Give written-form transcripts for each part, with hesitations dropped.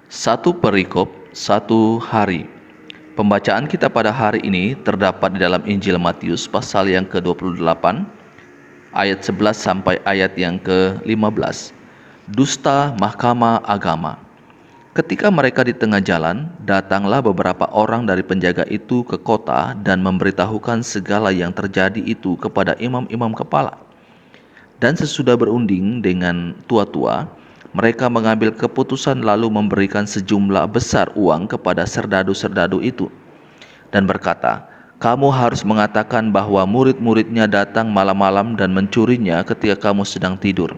Satu perikop, satu hari. Pembacaan kita pada hari ini terdapat di dalam Injil Matius pasal yang ke-28, ayat 11 sampai ayat yang ke-15. Dusta Mahkamah Agama. Ketika mereka di tengah jalan, datanglah beberapa orang dari penjaga itu ke kota dan memberitahukan segala yang terjadi itu kepada imam-imam kepala. Dan sesudah berunding dengan tua-tua, mereka mengambil keputusan lalu memberikan sejumlah besar uang kepada serdadu-serdadu itu dan berkata, "Kamu harus mengatakan bahwa murid-muridnya datang malam-malam dan mencurinya ketika kamu sedang tidur.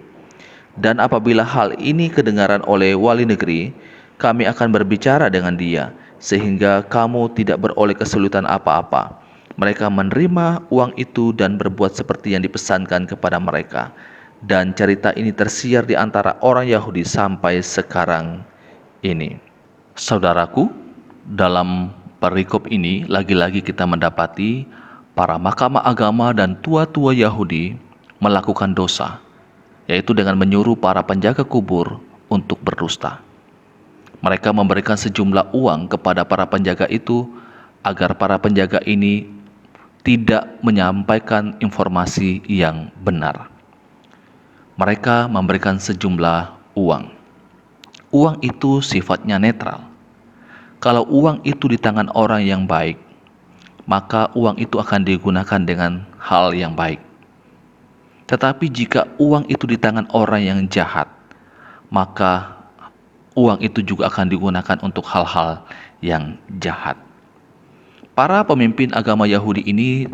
Dan apabila hal ini kedengaran oleh wali negeri, kami akan berbicara dengan dia, sehingga kamu tidak beroleh kesulitan apa-apa." Mereka menerima uang itu dan berbuat seperti yang dipesankan kepada mereka. Dan cerita ini tersiar di antara orang Yahudi sampai sekarang ini. Saudaraku, dalam perikop ini lagi-lagi kita mendapati para mahkamah agama dan tua-tua Yahudi melakukan dosa, yaitu dengan menyuruh para penjaga kubur untuk berdusta. Mereka memberikan sejumlah uang kepada para penjaga itu agar para penjaga ini tidak menyampaikan informasi yang benar. Mereka memberikan sejumlah uang. Uang itu sifatnya netral. Kalau uang itu di tangan orang yang baik, maka uang itu akan digunakan dengan hal yang baik. Tetapi jika uang itu di tangan orang yang jahat, maka uang itu juga akan digunakan untuk hal-hal yang jahat. Para pemimpin agama Yahudi ini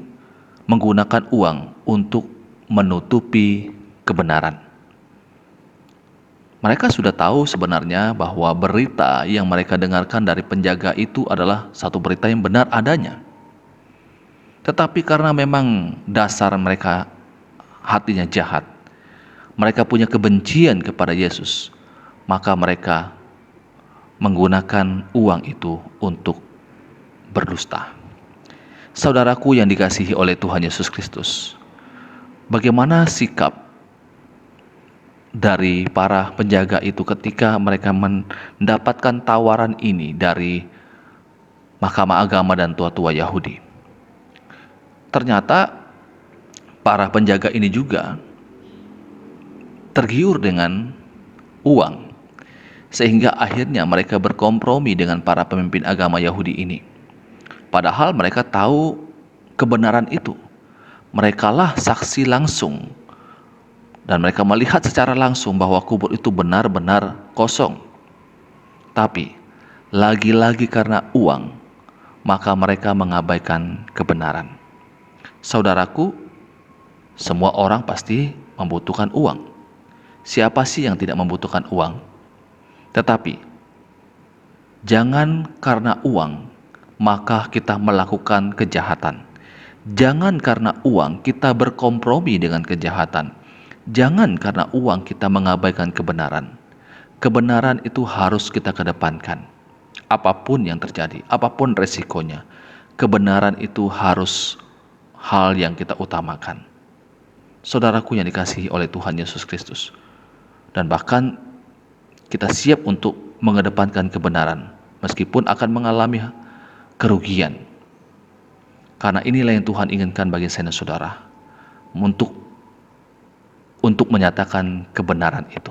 menggunakan uang untuk menutupi kebenaran. Mereka sudah tahu sebenarnya bahwa berita yang mereka dengarkan dari penjaga itu adalah satu berita yang benar adanya. Tetapi karena memang dasar mereka hatinya jahat, mereka punya kebencian kepada Yesus, maka mereka menggunakan uang itu untuk berdusta. Saudaraku yang dikasihi oleh Tuhan Yesus Kristus, bagaimana sikap dari para penjaga itu ketika mereka mendapatkan tawaran ini dari mahkamah agama dan tua-tua Yahudi? Ternyata para penjaga ini juga tergiur dengan uang, sehingga akhirnya mereka berkompromi dengan para pemimpin agama Yahudi ini. Padahal mereka tahu kebenaran itu. Merekalah saksi langsung dan mereka melihat secara langsung bahwa kubur itu benar-benar kosong. Tapi lagi-lagi karena uang, maka mereka mengabaikan kebenaran. Saudaraku, semua orang pasti membutuhkan uang. Siapa sih yang tidak membutuhkan uang? Tetapi jangan karena uang maka kita melakukan kejahatan. Jangan karena uang kita berkompromi dengan kejahatan. Jangan karena uang kita mengabaikan kebenaran. Kebenaran itu harus kita kedepankan. Apapun yang terjadi, apapun resikonya, kebenaran itu harus hal yang kita utamakan. Saudaraku yang dikasihi oleh Tuhan Yesus Kristus, dan bahkan kita siap untuk mengedepankan kebenaran meskipun akan mengalami kerugian. Karena inilah yang Tuhan inginkan bagi saya dan saudara, untuk menyatakan kebenaran itu.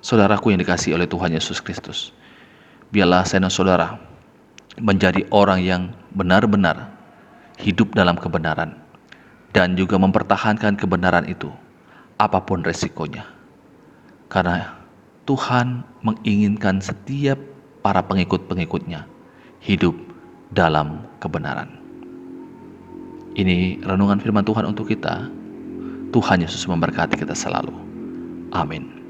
Saudaraku yang dikasihi oleh Tuhan Yesus Kristus, biarlah saya dan saudara menjadi orang yang benar-benar hidup dalam kebenaran dan juga mempertahankan kebenaran itu apapun resikonya. Karena Tuhan menginginkan setiap para pengikut-pengikutnya hidup dalam kebenaran. Ini renungan firman Tuhan untuk kita. Tuhan Yesus memberkati kita selalu. Amin.